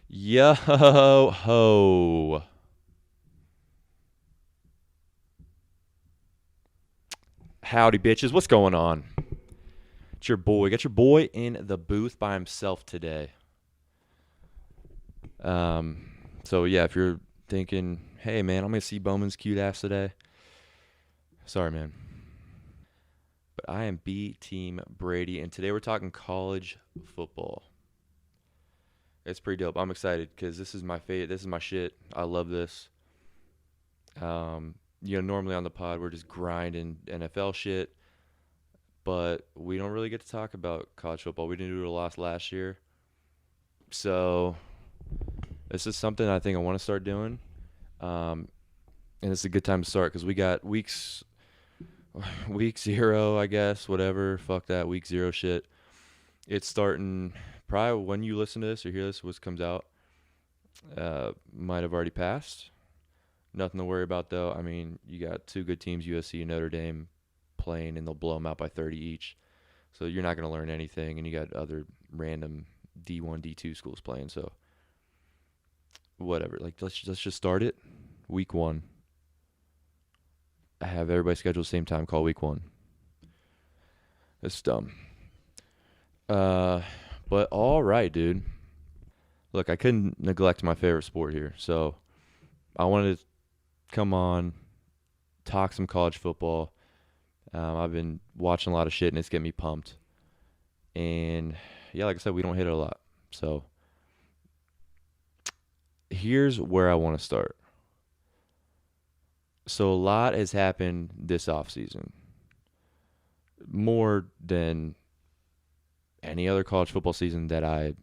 Yo ho. Howdy bitches. What's going on? It's your boy. Got your boy in the booth by himself today. Um so yeah, if you're thinking, "Hey man, I'm going to see Bowman's cute ass today." Sorry, man. But I am B Team Brady and today we're talking college football. It's pretty dope. I'm excited cuz this is my favorite. This is my shit. I love this. Normally on the pod we're just grinding NFL shit, but we don't really get to talk about college football. We didn't do it a lot last year. So this is something I think I want to start doing. Um, and it's a good time to start because we got week zero, I guess, whatever. Fuck that week zero shit. It's starting probably when you listen to this or hear this, which comes out, might have already passed. Nothing to worry about though. I mean, you got two good teams, USC and Notre Dame, playing, and they'll blow them out by 30 each. So you're not going to learn anything, and you got other random D1, D2 schools playing. So whatever. Like let's just start it. Week one. I have everybody scheduled the same time. Call week one. It's dumb. Uh, but all right, dude. Look, I couldn't neglect my favorite sport here, so I wanted to come on, talk some college football. I've been watching a lot of shit, and it's getting me pumped. And yeah, like I said, we don't hit it a lot. So here's where I want to start. So a lot has happened this offseason, more than any other college football season that I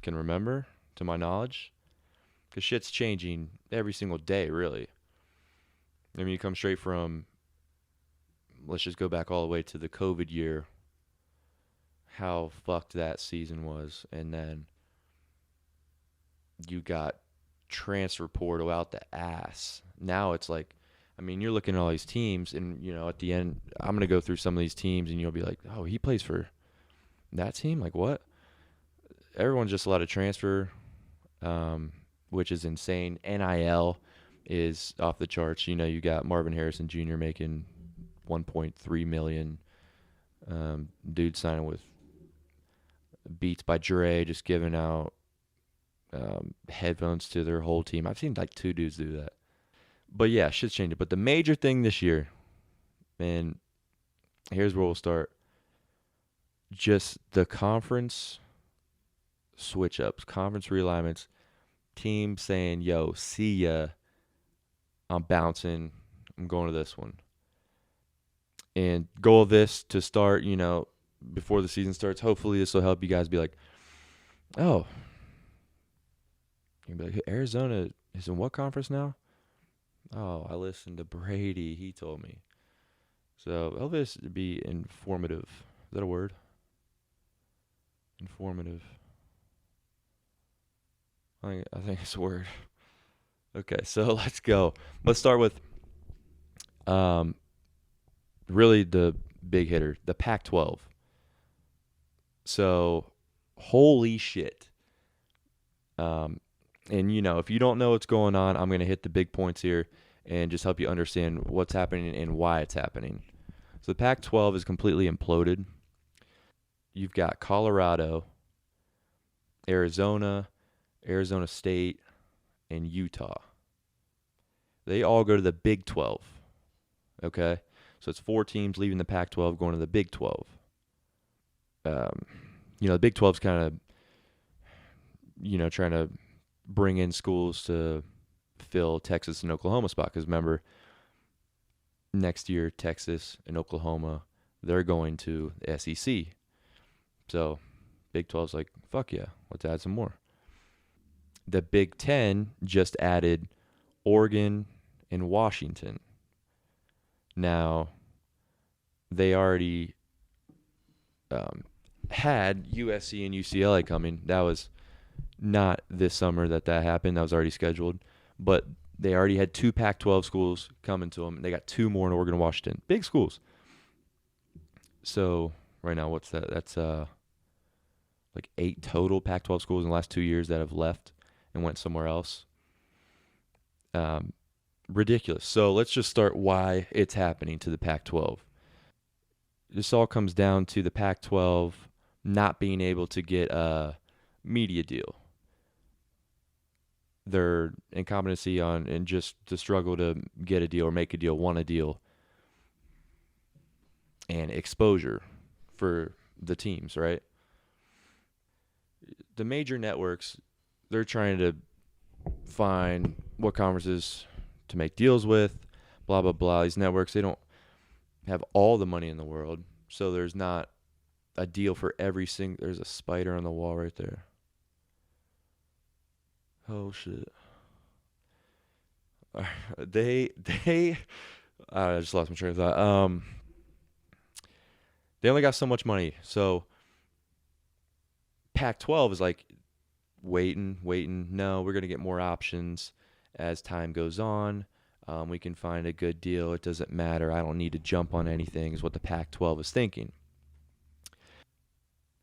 can remember, to my knowledge, because shit's changing every single day, really. I mean, you come straight from, let's just go back all the way to the COVID year, how fucked that season was, and then you got transfer portal out the ass. Now it's like, I mean, you're looking at all these teams, and at the end, I'm gonna go through some of these teams, and you'll be like, oh, he plays for that team? Like what? Everyone's just allowed to transfer, which is insane. NIL is off the charts. You got Marvin Harrison Jr. making 1.3 million. Dude signing with Beats by Dre, just giving out headphones to their whole team. I've seen like two dudes do that. But yeah, shit's changing. But the major thing this year, and here's where we'll start. Just the conference switch ups, conference realignments, team saying, yo, see ya. I'm bouncing. I'm going to this one. And goal of this to start, before the season starts. Hopefully this will help you guys be like, oh, you'll be like, hey, Arizona is in what conference now? Oh, I listened to Brady. He told me. So hopefully this to be informative. Is that a word? Informative. I think it's a word. Okay, so let's go. Let's start with um really the big hitter, the Pac-12. So holy shit. Um and if you don't know what's going on, I'm going to hit the big points here and just help you understand what's happening and why it's happening. So the Pac-12 is completely imploded. You've got Colorado, Arizona, Arizona State, and Utah. They all go to the Big 12. Okay? So it's four teams leaving the Pac 12 going to the Big 12. The Big 12's kind of, trying to bring in schools to fill Texas and Oklahoma spot. Because remember, next year, Texas and Oklahoma, they're going to the SEC. So Big 12's like, fuck yeah, let's add some more. The Big 10 just added Oregon and Washington. Now, they already had USC and UCLA coming. That was not this summer that happened. That was already scheduled. But they already had two Pac-12 schools coming to them. They got two more in Oregon and Washington. Big schools. So right now, what's that? That's like 8 total Pac-12 schools in the last 2 years that have left and went somewhere else. Um, Ridiculous. So let's just start why it's happening to the Pac-12. This all comes down to the Pac-12 not being able to get a media deal. Their incompetency on and just the struggle to get a deal or make a deal, want a deal, and exposure for the teams, right? The major networks, they're trying to find what conferences to make deals with, blah, blah, blah. These networks, they don't have all the money in the world, so there's not a deal for every single. There's a spider on the wall right there. Oh, shit. They, they, I just lost my train of thought. They only got so much money, so Pac-12 is like waiting, waiting. No, we're gonna get more options as time goes on. We can find a good deal. It doesn't matter. I don't need to jump on anything. Is what the Pac-12 is thinking.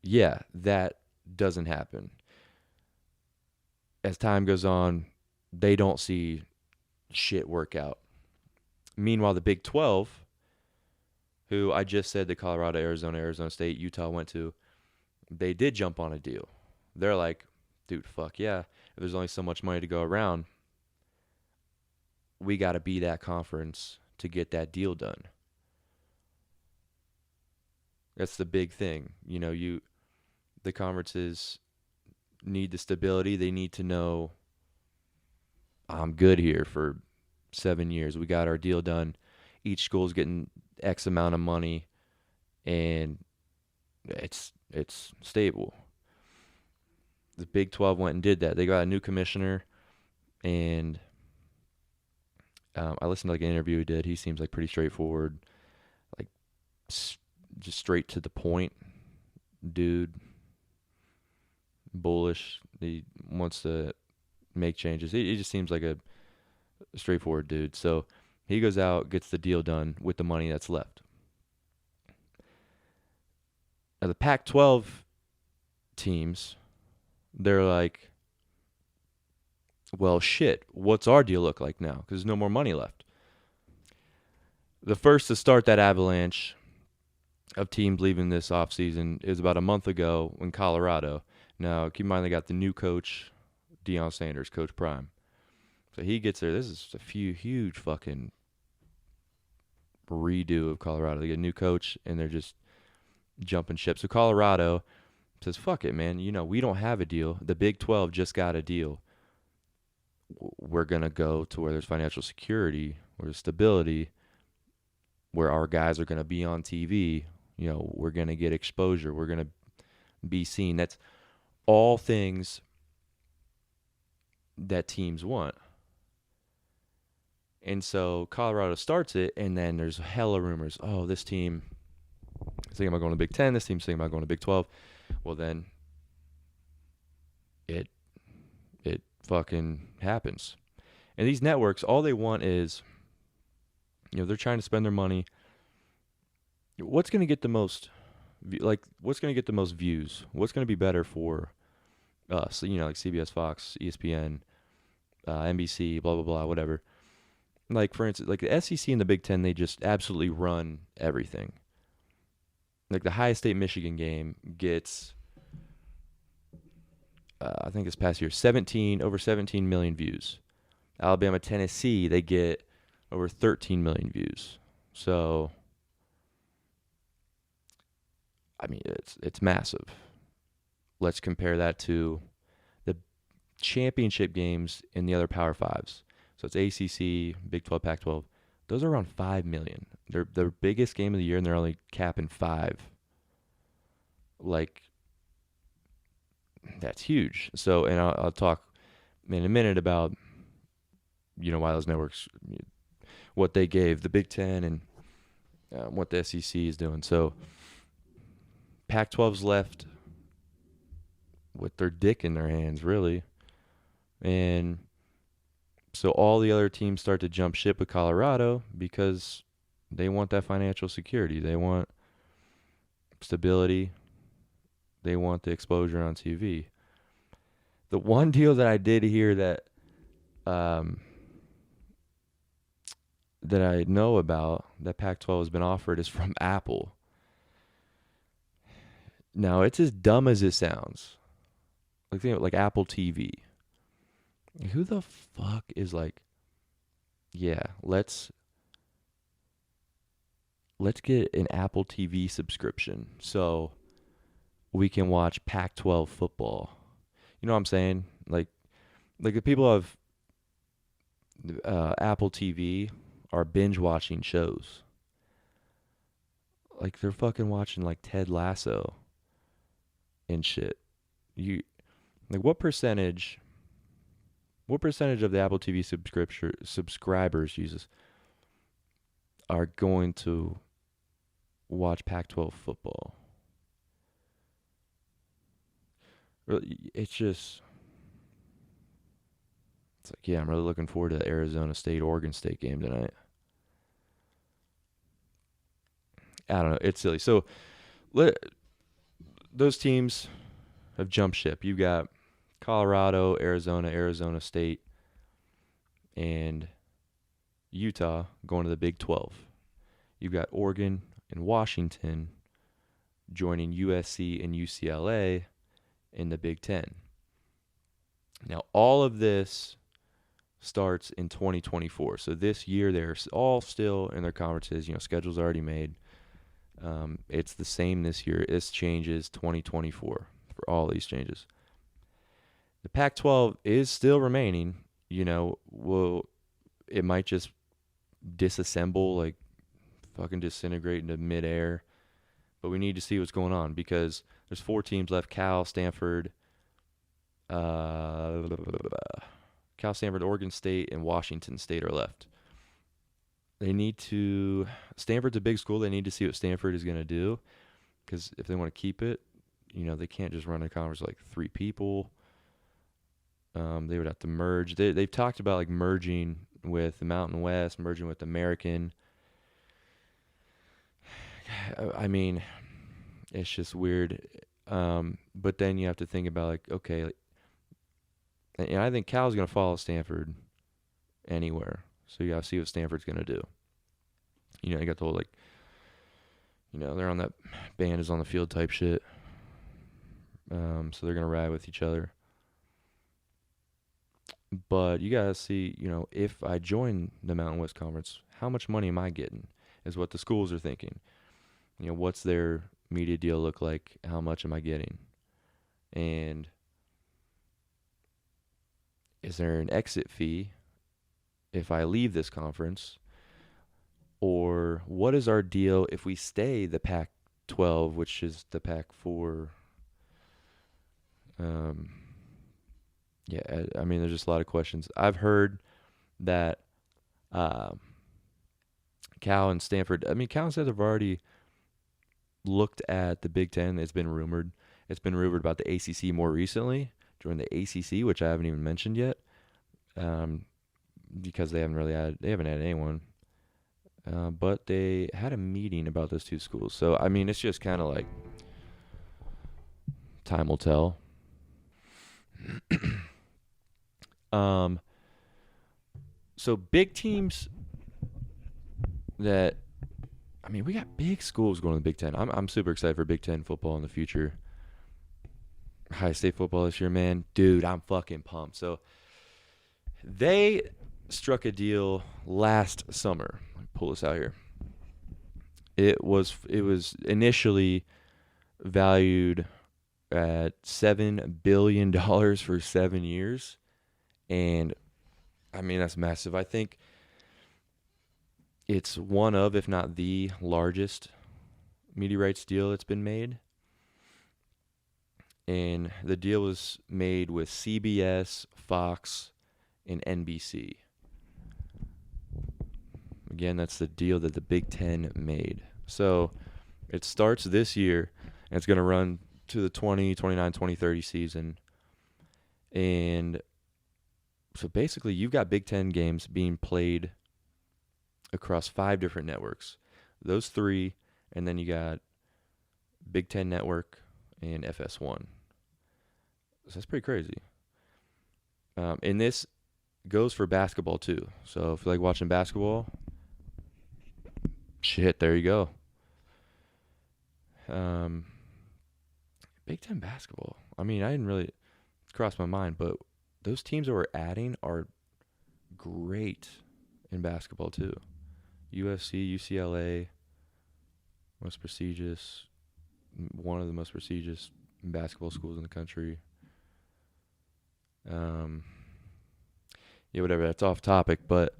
Yeah, that doesn't happen. As time goes on, they don't see shit work out. Meanwhile, the Big 12, who I just said the Colorado, Arizona, Arizona State, Utah went to, they did jump on a deal. They're like, dude, fuck yeah. If there's only so much money to go around, we got to be that conference to get that deal done. That's the big thing. The conferences need the stability. They need to know I'm good here for 7 years. We got our deal done. Each school's getting X amount of money, and it's stable. The Big 12 went and did that. They got a new commissioner, and I listened to like an interview he did. He seems like pretty straightforward, like just straight to the point, dude. Bullish. He wants to make changes. He just seems like a straightforward dude. So he goes out, gets the deal done with the money that's left. Now the Pac-12 teams, they're like, well, shit, what's our deal look like now? Because there's no more money left. The first to start that avalanche of teams leaving this offseason is about a month ago in Colorado. Now, keep in mind they got the new coach, Deion Sanders, Coach Prime. So he gets there. This is a huge fucking redo of Colorado. They get a new coach, and they're just jumping ship. So Colorado says, fuck it, man. We don't have a deal. The Big 12 just got a deal. We're going to go to where there's financial security, where there's stability, where our guys are going to be on TV. We're going to get exposure. We're going to be seen. That's all things that teams want. And so Colorado starts it, and then there's hella rumors. Oh, this team is thinking about going to Big 10. This team's thinking about going to Big 12. Well, then it fucking happens. And these networks, all they want is, they're trying to spend their money. What's going to get the most, what's going to get the most views? What's going to be better for us? Like CBS, Fox, ESPN, NBC, blah, blah, blah, whatever. Like, for instance, like the SEC and the Big Ten, they just absolutely run everything. Like the Ohio State-Michigan game gets, I think this past year, over 17 million views. Alabama-Tennessee, they get over 13 million views. So, I mean, it's massive. Let's compare that to the championship games in the other Power Fives. So it's ACC, Big 12, Pac-12. Those are around 5 million. They're their biggest game of the year, and they're only capping 5. Like, that's huge. So, and I'll talk in a minute about, why those networks, what they gave the Big Ten and what the SEC is doing. So, Pac-12's left with their dick in their hands, really. And so all the other teams start to jump ship with Colorado because they want that financial security. They want stability. They want the exposure on TV. The one deal that I did hear um, that I know about that Pac-12 has been offered is from Apple. Now it's as dumb as it sounds. Like think of, like Apple TV. Who the fuck is like, yeah, let's get an Apple TV subscription so we can watch Pac-12 football. You know what I'm saying? Like the people of Apple TV are binge watching shows. Like they're fucking watching like Ted Lasso and shit. You like what percentage of the Apple TV subscribers, Jesus, are going to watch Pac-12 football? It's just, it's like, yeah, I'm really looking forward to the Arizona State Oregon State game tonight. I don't know, it's silly. So let, those teams have jumped ship. You got Colorado, Arizona State, and Utah going to the Big 12. You've got Oregon and Washington joining USC and UCLA in the Big 10. Now, all of this starts in 2024. So this year, they're all still in their conferences. You know, schedule's already made. It's the same this year. This changes 2024 for all these changes. The Pac-12 is still remaining. You know, it might just disassemble, like fucking disintegrate into midair. But we need to see what's going on because there's 4 teams left: Cal, Stanford, Oregon State, and Washington State are left. They need to. Stanford's a big school. They need to see what Stanford is going to do because if they want to keep it, you know, they can't just run a conference like 3 people. They would have to merge. They've talked about like merging with the Mountain West, merging with American. I mean, it's just weird. But then you have to think about like, okay, and I think Cal's going to follow Stanford anywhere. So you got to see what Stanford's going to do. You know, you got the whole like, you know, they're on that band is on the field type shit. So they're going to ride with each other. But you got to see, you know, if I join the Mountain West Conference, how much money am I getting is what the schools are thinking. You know, what's their media deal look like? How much am I getting? And is there an exit fee if I leave this conference? Or what is our deal if we stay the Pac-12, which is the Pac-4? Yeah, I mean, there's just a lot of questions. I've heard that Cal and Stanford, I mean, Cal and Stanford have already looked at the Big Ten. It's been rumored. It's been rumored about the ACC more recently, join the ACC, which I haven't even mentioned yet, because they haven't had anyone. But they had a meeting about those 2 schools. So I mean, it's just kind of like time will tell. So big teams that, I mean, we got big schools going to the Big Ten. I'm super excited for Big Ten football in the future. High State football this year, man. Dude, I'm fucking pumped. So they struck a deal last summer. Let me pull this out here. It was initially valued at $7 billion for 7 years. And I mean, that's massive. I think it's one of, if not the largest media rights deal that's been made. And the deal was made with CBS, Fox, and NBC. Again, that's the deal that the Big Ten made. So it starts this year, and it's going to run to the 2029, 2030 season. And so basically, you've got Big Ten games being played across 5 different networks. Those 3, and then you got Big Ten Network, and FS1. So that's pretty crazy. And this goes for basketball too. So if you like watching basketball, shit, there you go. Um, Big Ten basketball. I mean, I didn't really cross my mind, but those teams that we're adding are great in basketball too. USC, UCLA, most prestigious, one of the most prestigious basketball schools in the country. Yeah, whatever. That's off topic, but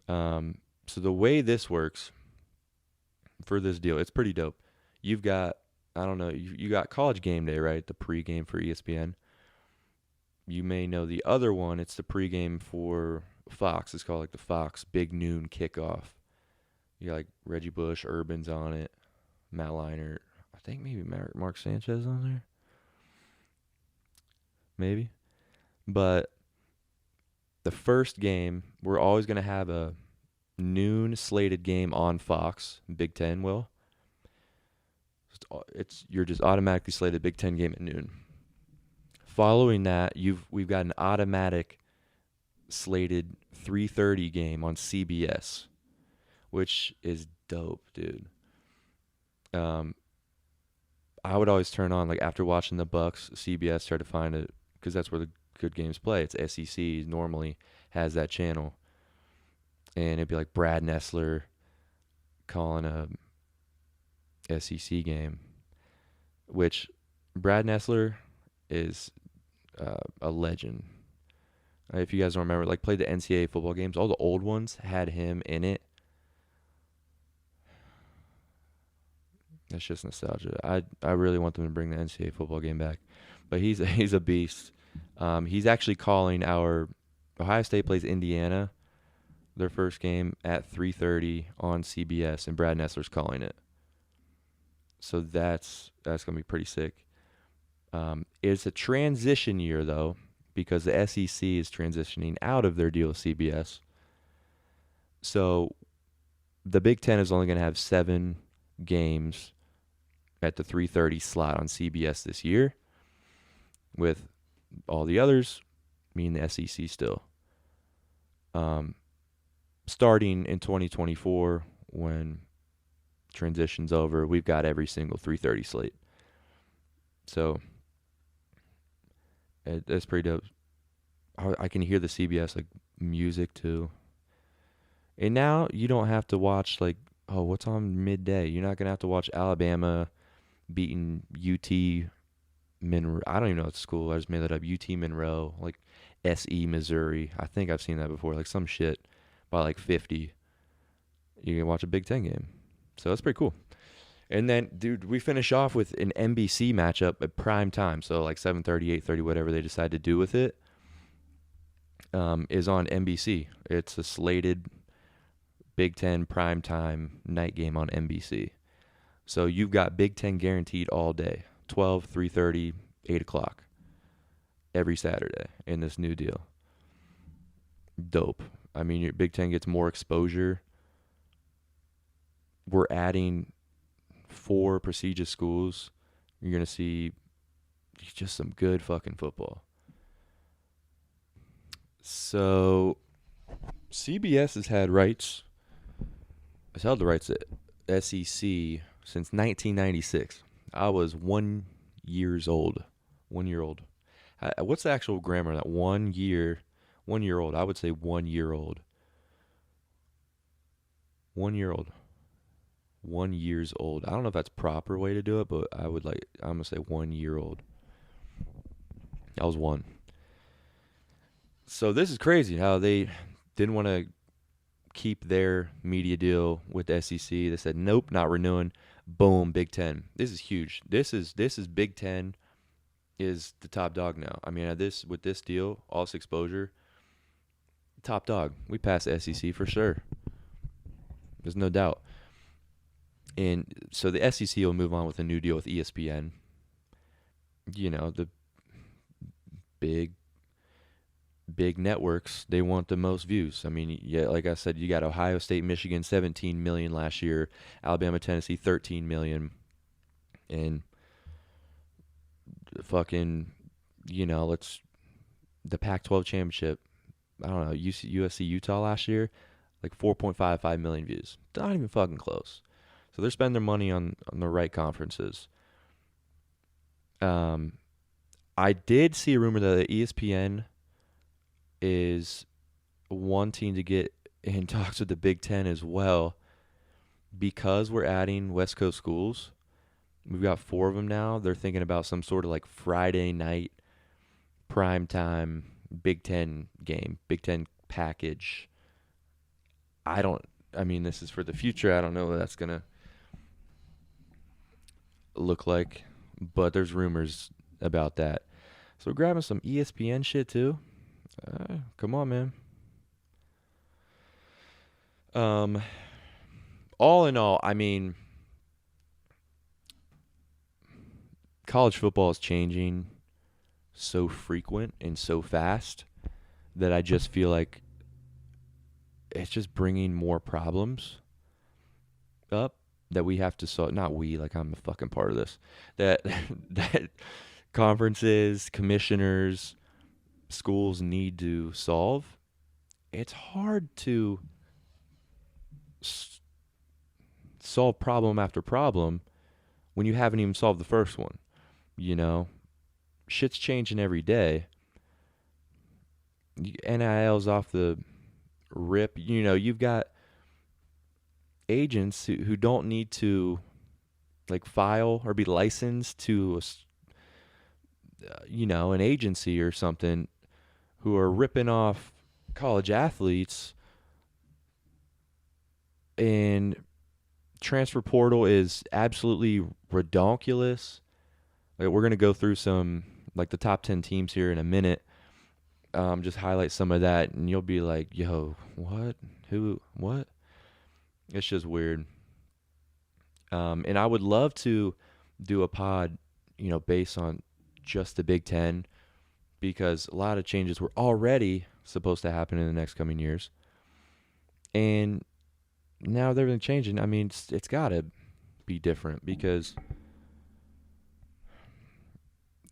so the way this works for this deal, it's pretty dope. You've got, I don't know, you got College Game Day, right? The pregame for ESPN. You may know the other one. It's the pregame for Fox. It's called like the Fox Big Noon Kickoff. You got like Reggie Bush, Urban's on it, Matt Leinart. I think maybe Mark Sanchez on there. Maybe. But the first game, we're always going to have a noon slated game on Fox. Big Ten will. You're just automatically slated Big Ten game at noon. Following that, we've got an automatic slated 3:30 game on CBS, which is dope, dude. I would always turn on, like, after watching the Bucks, CBS, try to find it, because that's where the good games play. It's SEC normally has that channel. And it'd be like Brad Nessler calling a SEC game, which Brad Nessler is a legend. If you guys don't remember, like, played the NCAA football games, all the old ones had him in it. That's just nostalgia. I really want them to bring the NCAA football game back, but he's a beast. He's actually calling our Ohio State plays Indiana, their first game at 3:30 on CBS, and Brad Nessler's calling it. So that's gonna be pretty sick. It's a transition year though, because the SEC is transitioning out of their deal with CBS. So the Big Ten is only gonna have 7 games at the 3:30 slot on CBS this year, with all the others being the SEC still. Starting in 2024, when transition's over, we've got every single 3:30 slate. So that's pretty dope. I can hear the CBS like music too. And now you don't have to watch like, oh, what's on midday? You're not gonna have to watch Alabama beating UT Monroe. I don't even know what school. I just made that up. UT Monroe, like SE Missouri. I think I've seen that before. Like some shit by like 50. You can watch a Big Ten game. So that's pretty cool. And then, dude, we finish off with an NBC matchup at prime time. So like 7:30, 8:30, whatever they decide to do with it, is on NBC. It's a slated Big Ten prime time night game on NBC. So you've got Big Ten guaranteed all day, 12, 3:30, 8 o'clock, every Saturday in this new deal. Dope. I mean, your Big Ten gets more exposure. We're adding 4 prestigious schools. You're going to see just some good fucking football. So CBS has held the rights at SEC since 1996. I was 1 year old. 1 year old. What's the actual grammar of that? 1 year old. I would say 1 year old. 1 year old. 1 years old. I don't know if that's proper way to do it, but I'm gonna say 1 year old. I was 1. So this is crazy how they didn't want to keep their media deal with the SEC. They said nope, not renewing. Boom, Big Ten. This is huge. This is Big Ten is the top dog now. I mean, with this deal, all this exposure, top dog. We pass the SEC for sure. There's no doubt. And so the SEC will move on with a new deal with ESPN. You know, the big networks, they want the most views. I mean, yeah, like I said, you got Ohio State, Michigan, 17 million last year, Alabama, Tennessee, 13 million. And fucking, let's the Pac-12 championship. I don't know, USC Utah last year, like 4.55 million views. Not even fucking close. So they're spending their money on the right conferences. Um, I did see a rumor that ESPN is wanting to get in talks with the Big Ten as well because we're adding West Coast schools. We've got 4 of them now. They're thinking about some sort of like Friday night prime time Big Ten game, Big Ten package. I mean, this is for the future. I don't know what that's going to look like, but there's rumors about that. So we're grabbing some ESPN shit too. Come on, man. All in all, I mean, college football is changing so frequent and so fast that I just feel like it's just bringing more problems up that we have to solve. Not we, like I'm a fucking part of this. That that conferences, commissioners, schools need to solve. It's hard to solve problem after problem when you haven't even solved the first one. You know, shit's changing every day. NIL's off the rip. You've got agents who don't need to like file or be licensed to an agency or something, who are ripping off college athletes. And transfer portal is absolutely redonkulous. Like, we're going to go through some, like, the top 10 teams here in a minute. Just highlight some of that, and you'll be like, yo, what? Who? What? It's just weird. And I would love to do a pod, based on just the Big Ten, because a lot of changes were already supposed to happen in the next coming years. And now with everything changing, I mean, it's got to be different because,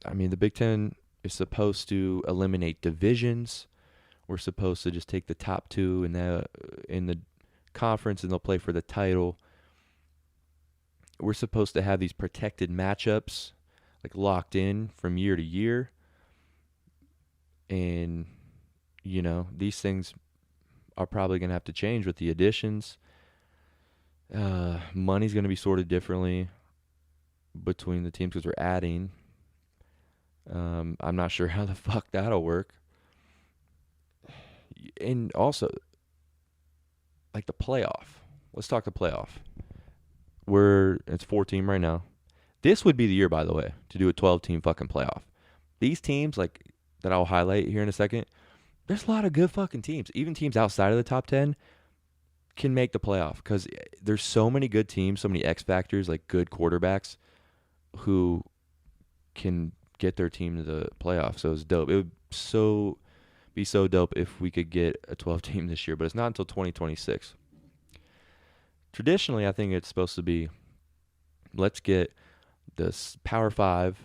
I mean, the Big Ten is supposed to eliminate divisions. We're supposed to just take the top 2 in the conference, and they'll play for the title. We're supposed to have these protected matchups, like, locked in from year to year. And, these things are probably going to have to change with the additions. Money's going to be sorted differently between the teams because we're adding. I'm not sure how the fuck that'll work. And also, like, the playoff. Let's talk the playoff. It's 4-team right now. This would be the year, by the way, to do a 12-team fucking playoff. These teams, like, that I'll highlight here in a second, there's a lot of good fucking teams. Even teams outside of the top 10 can make the playoff because there's so many good teams, so many X factors, like good quarterbacks who can get their team to the playoffs. So it's dope. It would be so dope if we could get a 12 team this year, but it's not until 2026. Traditionally, I think it's supposed to be, let's get this Power 5,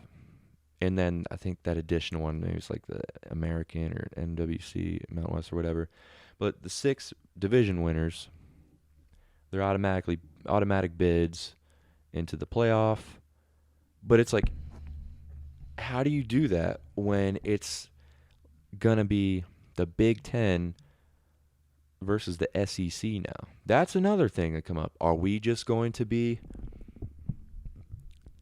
and then I think that additional one, maybe it's like the American or MWC, Mountain West or whatever. But the 6 division winners, they're automatic bids into the playoff. But it's like, how do you do that when it's going to be the Big Ten versus the SEC now? That's another thing that come up. Are we just going to be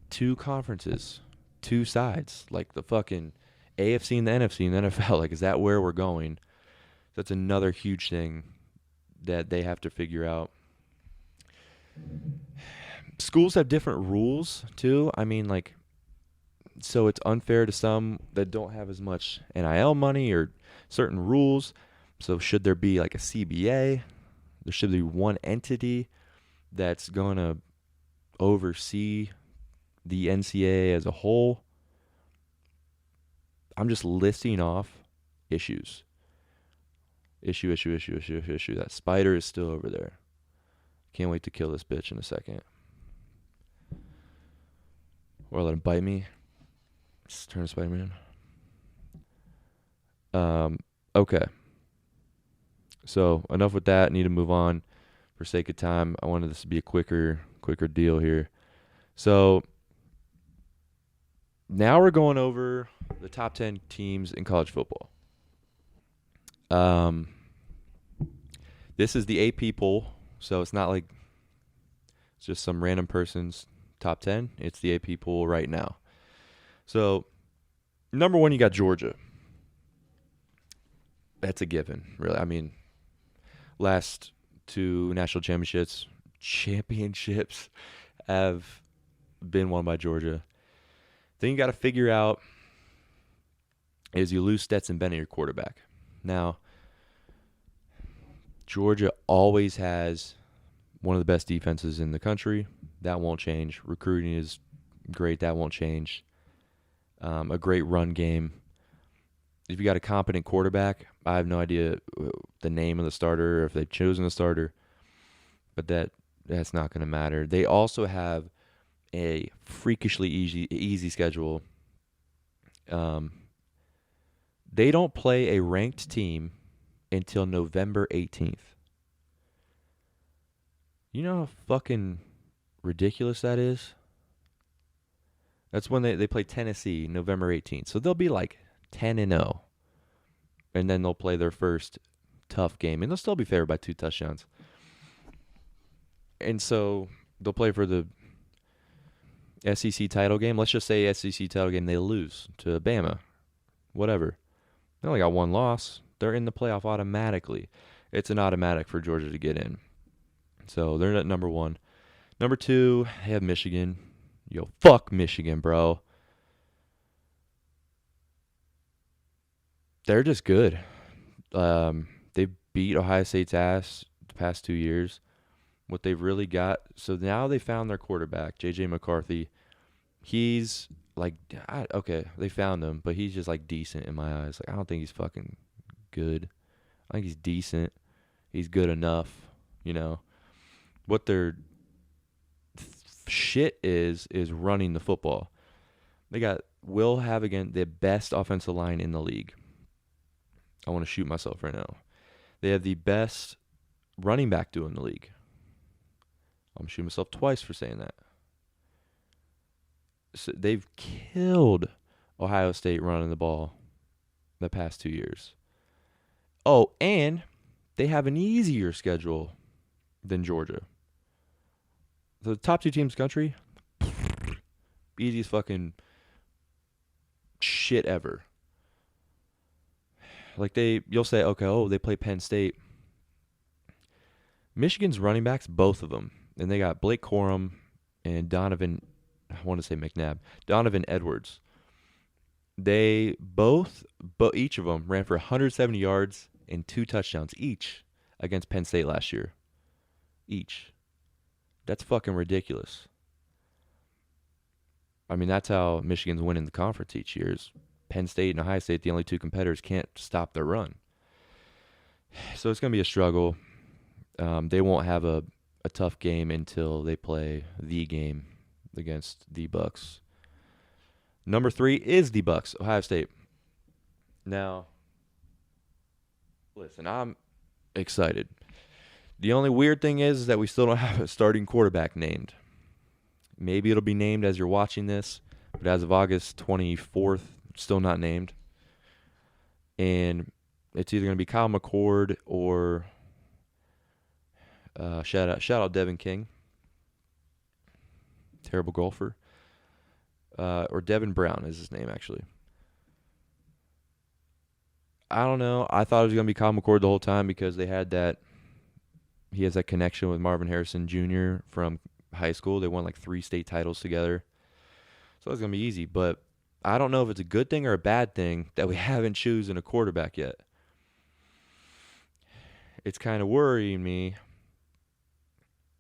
2 conferences, 2 sides, like the fucking AFC and the NFC and the NFL? Like, is that where we're going? That's another huge thing that they have to figure out. Schools have different rules too. I mean, like, so it's unfair to some that don't have as much NIL money or certain rules. So should there be like a CBA? There should be one entity that's going to oversee the NCAA as a whole. I'm just listing off issues. Issue. That spider is still over there. Can't wait to kill this bitch in a second. Or let him bite me. Let's turn to Spider-Man. Okay. So enough with that. Need to move on for sake of time. I wanted this to be a quicker deal here. So now we're going over the top 10 teams in college football. This is the AP poll, so it's not like it's just some random person's top 10. It's the AP poll right now. So number 1, you got Georgia. That's a given, really. I mean, last 2 national championships have been won by Georgia. Thing you got to figure out is you lose Stetson Bennett, your quarterback. Now, Georgia always has one of the best defenses in the country. That won't change. Recruiting is great. That won't change. A great run game. If you got a competent quarterback, I have no idea the name of the starter or if they've chosen a starter, but that's not going to matter. They also have a freakishly easy schedule. They don't play a ranked team until November 18th. You know how fucking ridiculous that is? That's when they play Tennessee, November 18th. So they'll be like 10-0. And then they'll play their first tough game. And they'll still be favored by 2 touchdowns. And so they'll play for the SEC title game. Let's just say SEC title game, they lose to Bama. Whatever. They only got 1 loss. They're in the playoff automatically. It's an automatic for Georgia to get in. So they're at number 1. Number 2, they have Michigan. Yo, fuck Michigan, bro. They're just good. They beat Ohio State's ass the past 2 years. What they've really got, so now they found their quarterback, J.J. McCarthy. He's like, okay, they found him, but he's just like decent in my eyes. Like, I don't think he's fucking good. I think he's decent. He's good enough, you know. What their shit is running the football. They got Will Havigan, the best offensive line in the league. I want to shoot myself right now. They have the best running back duo in the league. I'm shooting myself twice for saying that. So they've killed Ohio State running the ball the past 2 years. Oh, and they have an easier schedule than Georgia. The top 2 teams in the country, easiest fucking shit ever. Like you'll say, okay, they play Penn State. Michigan's running backs, both of them, and they got Blake Corum and Donovan. I want to say McNabb, Donovan Edwards. They each of them ran for 170 yards and 2 touchdowns each against Penn State last year. Each. That's fucking ridiculous. I mean, that's how Michigan's winning the conference each year. Is Penn State and Ohio State, the only 2 competitors, can't stop their run. So it's going to be a struggle. They won't have a tough game until they play the game against the Bucks. Number 3 is the Bucks, Ohio State. Now, listen, I'm excited. The only weird thing is that we still don't have a starting quarterback named. Maybe it'll be named as you're watching this, but as of August 24th, still not named. And it's either going to be Kyle McCord or shout out Devin King, terrible golfer, or Devin Brown is his name actually. I don't know. I thought it was going to be Kyle McCord the whole time because he has that connection with Marvin Harrison Jr. from high school. They won like 3 state titles together. So it's going to be easy. But I don't know if it's a good thing or a bad thing that we haven't chosen a quarterback yet. It's kind of worrying me.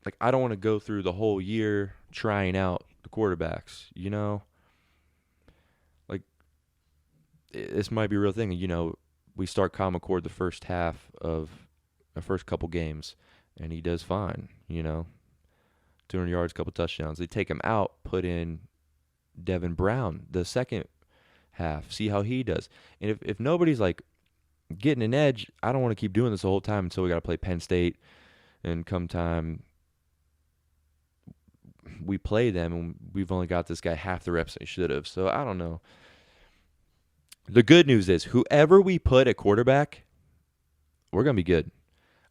Like, I don't want to go through the whole year trying out the quarterbacks, you know? Like, this might be a real thing. You know, we start Kyle McCord the first half of the first couple games, and he does fine, you know? 200 yards, couple touchdowns. They take him out, put in Devin Brown, the second half. See how he does. And if nobody's like getting an edge, I don't want to keep doing this the whole time until we got to play Penn State. And come time we play them, and we've only got this guy half the reps he should have. So I don't know. The good news is whoever we put at quarterback, we're going to be good.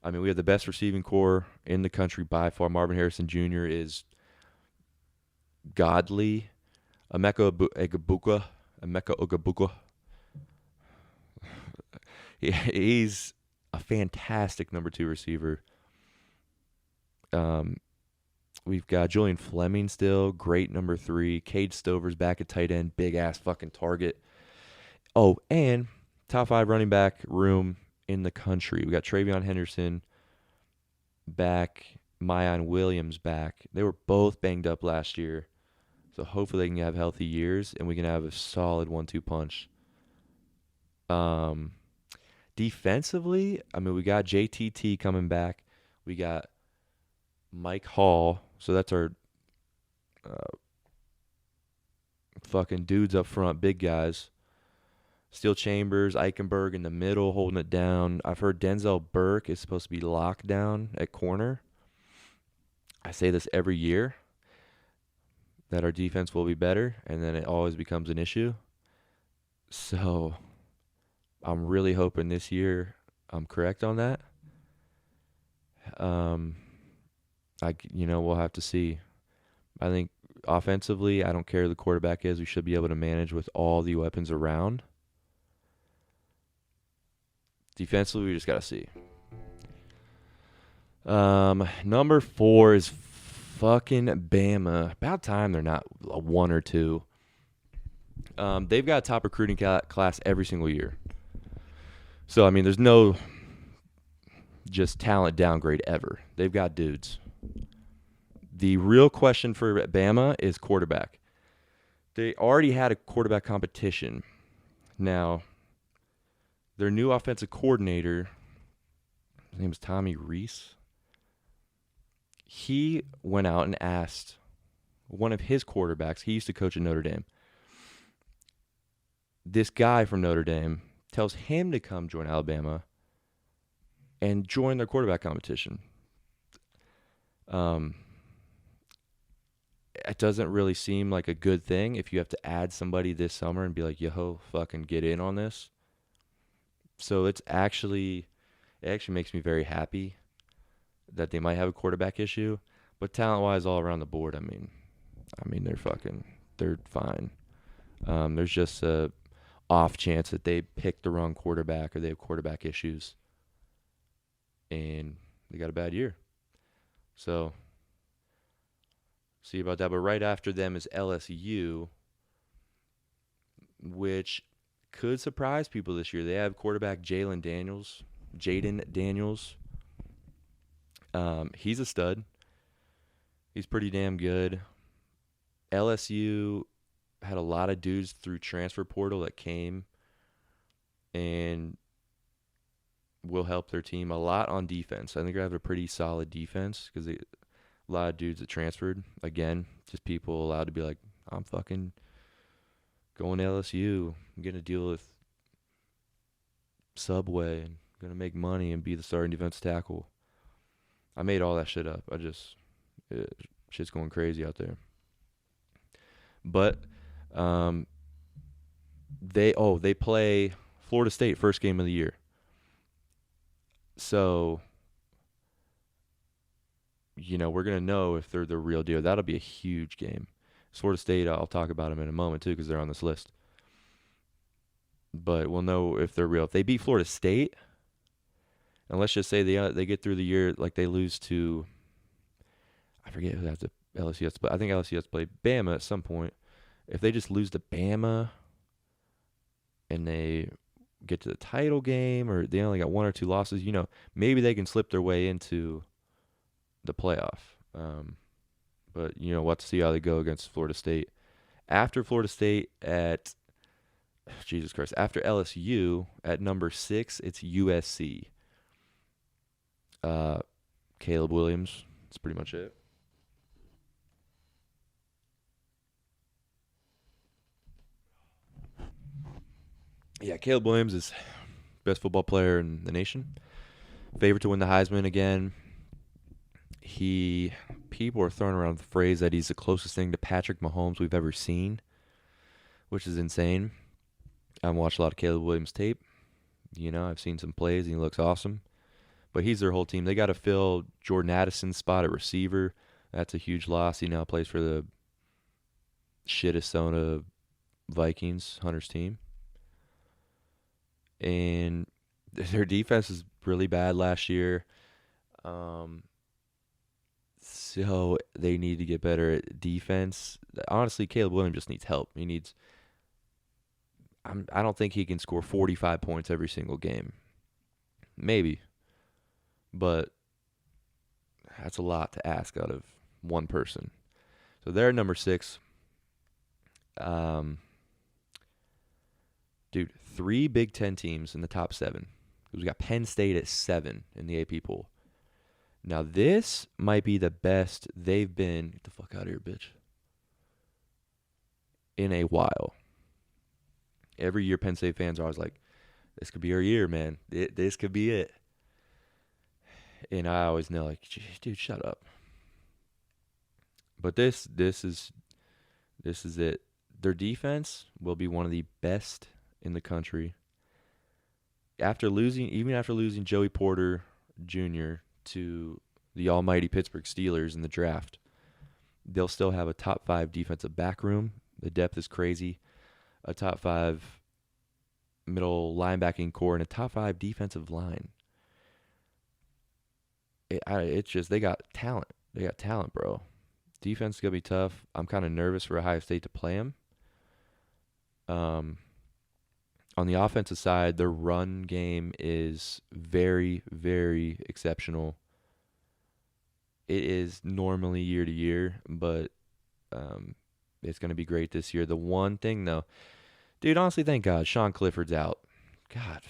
I mean, we have the best receiving core in the country by far. Marvin Harrison Jr. is godly. Emeka Ogbuka. He's a fantastic number 2 receiver. We've got Julian Fleming still, great number 3. Cade Stover's back at tight end, big ass fucking target. Oh, and top 5 running back room in the country. We got Travion Henderson back, Mayan Williams back. They were both banged up last year, so hopefully they can have healthy years and we can have a solid 1-2 punch. Defensively, I mean, we got JTT coming back. We got Mike Hall, so that's our fucking dudes up front, big guys. Steel Chambers, Eichenberg in the middle, holding it down. I've heard Denzel Burke is supposed to be locked down at corner. I say this every year, that our defense will be better, and then it always becomes an issue. So I'm really hoping this year I'm correct on that. We'll have to see. I think offensively, I don't care who the quarterback is. We should be able to manage with all the weapons around. Defensively, we just got to see. Number 4 is fucking Bama. About time they're not a 1 or 2. They've got a top recruiting class every single year. So, I mean, there's no just talent downgrade ever. They've got dudes. The real question for Bama is quarterback. They already had a quarterback competition. Now, their new offensive coordinator, his name is Tommy Rees. He went out and asked one of his quarterbacks. He used to coach at Notre Dame. This guy from Notre Dame tells him to come join Alabama and join their quarterback competition. It doesn't really seem like a good thing if you have to add somebody this summer and be like, yo, fucking get in on this. So it actually makes me very happy that they might have a quarterback issue, but talent-wise, all around the board, I mean, they're fine. There's just a off chance that they pick the wrong quarterback or they have quarterback issues, and they got a bad year. So see about that. But right after them is LSU, which could surprise people this year. They have quarterback Jaden Daniels. He's a stud. He's pretty damn good. LSU had a lot of dudes through transfer portal that came and will help their team a lot on defense. I think they have a pretty solid defense because a lot of dudes that transferred. Again, just people allowed to be like, I'm fucking going to LSU. I'm going to deal with Subway and going to make money and be the starting defensive tackle. I made all that shit up. Shit's going crazy out there. But they play Florida State first game of the year. So, we're going to know if they're the real deal. That'll be a huge game. Florida State, I'll talk about them in a moment, too, because they're on this list. But we'll know if they're real. If they beat Florida State, and let's just say they get through the year like they lose to, I forget who LSU has to play. I think LSU has to play Bama at some point. If they just lose to Bama and they get to the title game, or they only got 1 or 2 losses, maybe they can slip their way into the playoff. But, we'll have to see how they go against Florida State. After Florida State after LSU at number 6, it's USC. Caleb Williams. That's pretty much it. Yeah, Caleb Williams is best football player in the nation. Favorite to win the Heisman again. People are throwing around the phrase that he's the closest thing to Patrick Mahomes we've ever seen, which is insane. I've watched a lot of Caleb Williams tape. I've seen some plays and he looks awesome. But he's their whole team. They got to fill Jordan Addison's spot at receiver. That's a huge loss. He now plays for the Shittisona Vikings, Hunter's team. And their defense is really bad last year. So they need to get better at defense. Honestly, Caleb Williams just needs help. I don't think he can score 45 points every single game. Maybe. But that's a lot to ask out of one person. So they're number 6. Dude, 3 Big Ten teams in the top 7. We got Penn State at 7 in the AP poll. Now this might be the best they've been. Get the fuck out of here, bitch. In a while. Every year Penn State fans are always like, this could be our year, man. This could be it. And I always know, like, dude, shut up. But this is it. Their defense will be one of the best in the country. Even after losing Joey Porter Jr. to the almighty Pittsburgh Steelers in the draft, they'll still have a top 5 defensive back room. The depth is crazy. A top 5 middle linebacking core and a top 5 defensive line. It's just they got talent. They got talent, bro. Defense is going to be tough. I'm kind of nervous for Ohio State to play them. On the offensive side, their run game is very, very exceptional. It is normally year to year, but it's going to be great this year. The one thing, though, dude, honestly, thank God, Sean Clifford's out. God,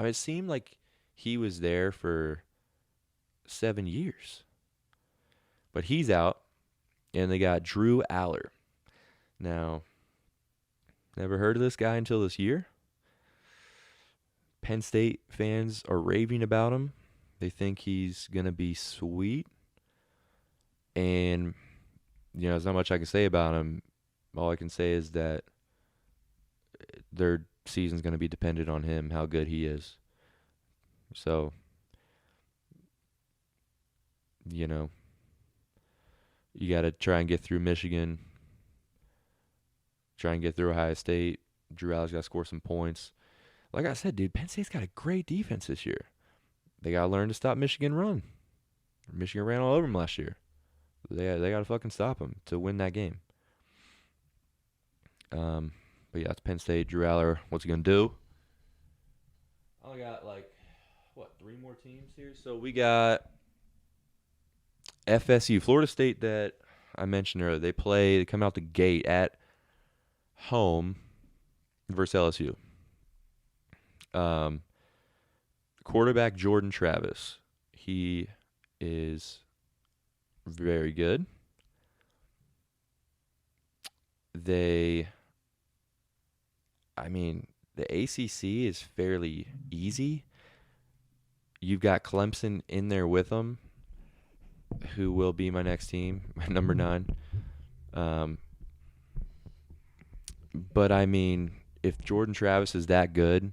it seemed like he was there for 7 years. But he's out, and they got Drew Aller. Now, never heard of this guy until this year. Penn State fans are raving about him. They think he's going to be sweet. And, there's not much I can say about him. All I can say is that their season's going to be dependent on him, how good he is. So, you got to try and get through Michigan. Try and get through Ohio State. Drew Allen's got to score some points. Like I said, dude, Penn State's got a great defense this year. They got to learn to stop Michigan run. Michigan ran all over them last year. They got to fucking stop them to win that game. But yeah, it's Penn State. Drew Aller, what's he going to do? I only got 3 more teams here? So we got FSU, Florida State that I mentioned earlier. They come out the gate at home versus LSU. Quarterback Jordan Travis. He is very good. The ACC is fairly easy. You've got Clemson in there with them, who will be my next team, my number 9. But if Jordan Travis is that good,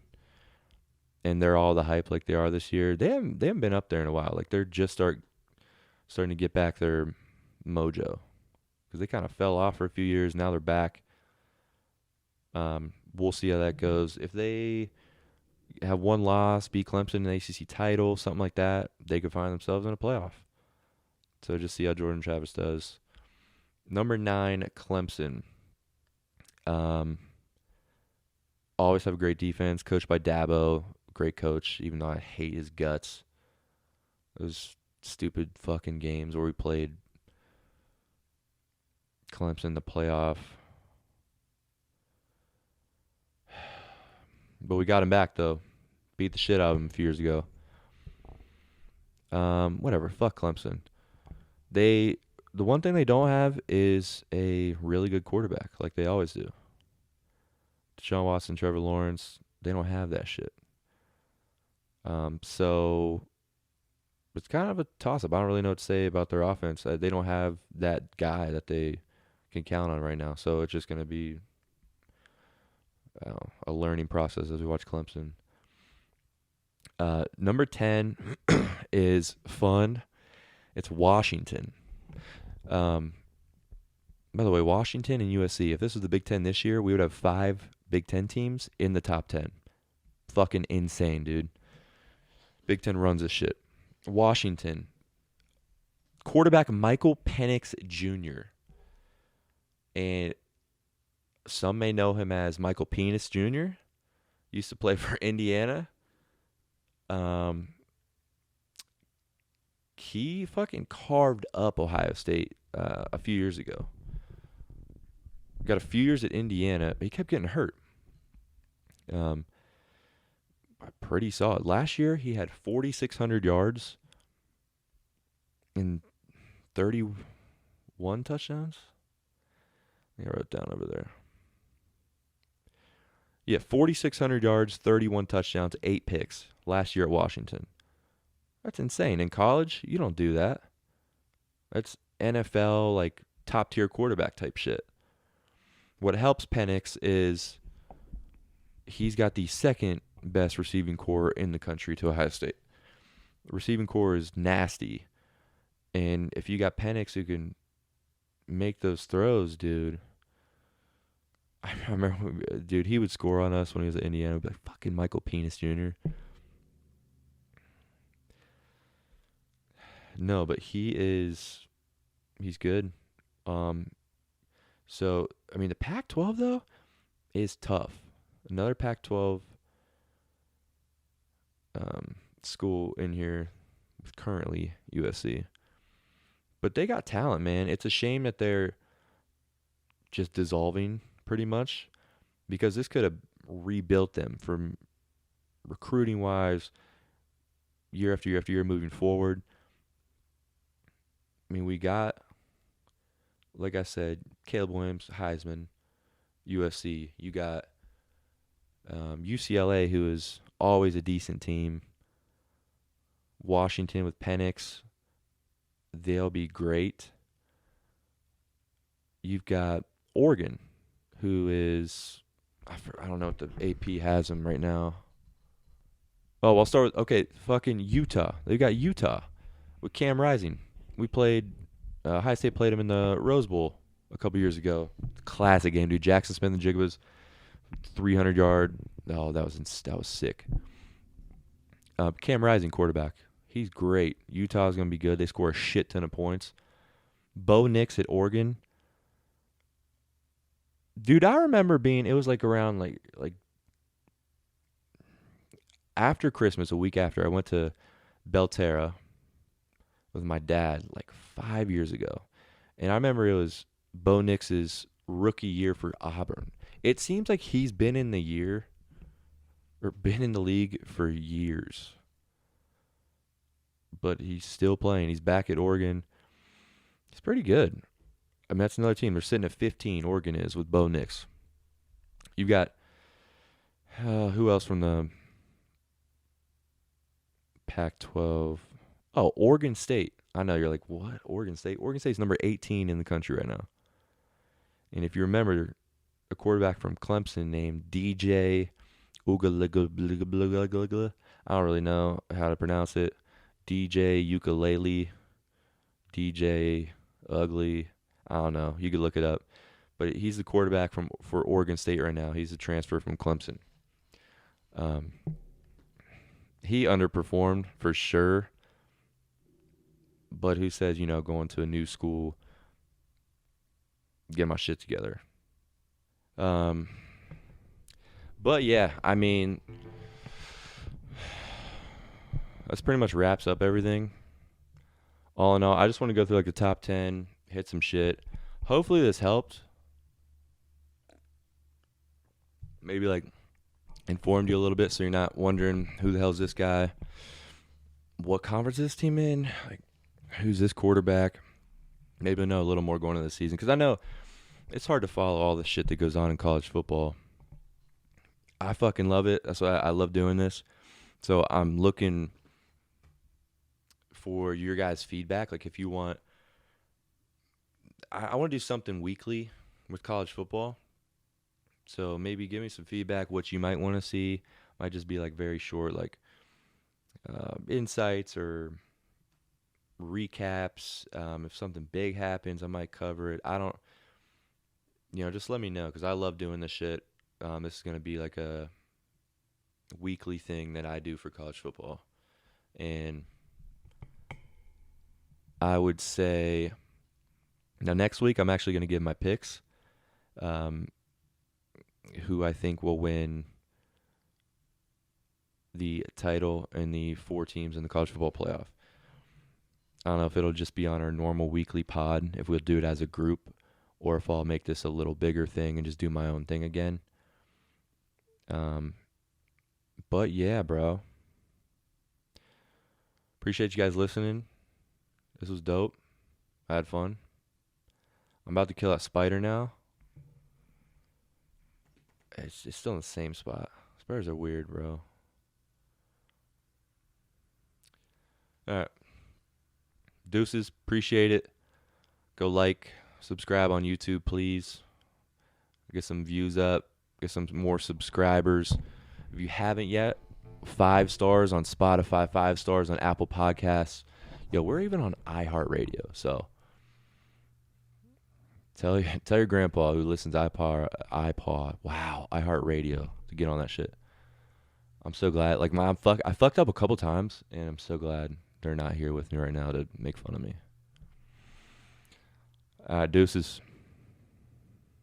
and they're all the hype like they are this year, they haven't been up there in a while. Like they're just starting to get back their mojo, because they kind of fell off for a few years. Now they're back. We'll see how that goes. If they have one loss, beat Clemson in the ACC title, something like that, they could find themselves in a playoff. So just see how Jordan Travis does. Number 9, Clemson. Always have a great defense, coached by Dabo. Great coach, even though I hate his guts. Those stupid fucking games where we played Clemson in the playoff. But we got him back, though. Beat the shit out of him a few years ago. Whatever. Fuck Clemson. The one thing they don't have is a really good quarterback, like they always do. Deshaun Watson, Trevor Lawrence, they don't have that shit. So it's kind of a toss-up. I don't really know what to say about their offense. They don't have that guy that they can count on right now. So it's just going to be a learning process as we watch Clemson. Number 10 is fun. It's Washington. By the way, Washington and USC, if this was the Big Ten this year, we would have 5 Big Ten teams in the top 10. Fucking insane, dude. Big Ten runs this shit. Washington. Quarterback Michael Penix Jr. And some may know him as Michael Penis Jr. Used to play for Indiana. He fucking carved up Ohio State a few years ago. Got a few years at Indiana, but he kept getting hurt. Pretty solid. Last year, he had 4,600 yards and 31 touchdowns. I think I wrote it down over there. Yeah, 4,600 yards, 31 touchdowns, 8 picks last year at Washington. That's insane. In college, you don't do that. That's NFL, like, top-tier quarterback type shit. What helps Penix is he's got the second best receiving core in the country to Ohio State. The receiving core is nasty. And if you got Penix who can make those throws, dude. I remember, dude, he would score on us when he was at Indiana. We'd be like, fucking Michael Penis Jr. No, but he's good. So, I mean, the Pac-12, though, is tough. Another Pac-12 school in here with currently USC. But they got talent, man. It's a shame that they're just dissolving pretty much because this could have rebuilt them from recruiting-wise year after year after year moving forward. I mean, we got, like I said, Caleb Williams, Heisman, USC. You got UCLA, who is always a decent team. Washington with Penix. They'll be great. You've got Oregon, who is, I don't know what the AP has them right now. Oh, I'll start with, okay, fucking Utah. They've got Utah with Cam Rising. We played, Ohio State played him in the Rose Bowl a couple years ago. Classic game, dude. Jackson Smith and Jigba's 300-yard. Oh, that was sick. Cam Rising, quarterback. He's great. Utah's going to be good. They score a shit ton of points. Bo Nix at Oregon. Dude, I remember it was like around like after Christmas, a week after, I went to Belterra with my dad like 5 years ago. And I remember it was Bo Nix's rookie year for Auburn. It seems like he's been in the league for years. But he's still playing. He's back at Oregon. He's pretty good. I mean, that's another team. They're sitting at 15, Oregon is, with Bo Nix. You've got, who else from the Pac-12? Oh, Oregon State. I know, you're like, what? Oregon State? Oregon State's number 18 in the country right now. And if you remember, a quarterback from Clemson named DJ Ugalagala. I don't really know how to pronounce it. DJ Ukulele. DJ Ugly. I don't know. You could look it up. But he's the quarterback for Oregon State right now. He's a transfer from Clemson. He underperformed for sure. But who says, going to a new school, get my shit together. But yeah, I mean, that's pretty much wraps up everything. All in all, I just want to go through like the top 10, hit some shit. Hopefully this helped. Maybe like informed you a little bit so you're not wondering who the hell is this guy? What conference is this team in? Like, who's this quarterback? Maybe I know a little more going into the season. Because I know it's hard to follow all the shit that goes on in college football. I fucking love it. That's why I love doing this. So I'm looking for your guys' feedback. Like if you want, I want to do something weekly with college football. So maybe give me some feedback what you might want to see. Might just be like very short, like insights or recaps. If something big happens, I might cover it. I don't, just let me know because I love doing this shit. This is gonna be like a weekly thing that I do for college football, and I would say now next week I'm actually gonna give my picks. Um, who I think will win the title and the 4 teams in the college football playoff. I don't know if it'll just be on our normal weekly pod, if we'll do it as a group, or if I'll make this a little bigger thing and just do my own thing again. But yeah, bro. Appreciate you guys listening. This was dope. I had fun. I'm about to kill that spider now. It's still in the same spot. Spiders are weird, bro. All right. Deuces, appreciate it. Go like, subscribe on YouTube, please. Get some views up. Get some more subscribers. If you haven't yet, 5 stars on Spotify, 5 stars on Apple Podcasts. Yo, we're even on iHeartRadio. So tell your grandpa who listens to iHeartRadio to get on that shit. I'm so glad. Like I fucked up a couple times, and I'm so glad they're not here with me right now to make fun of me. Deuces.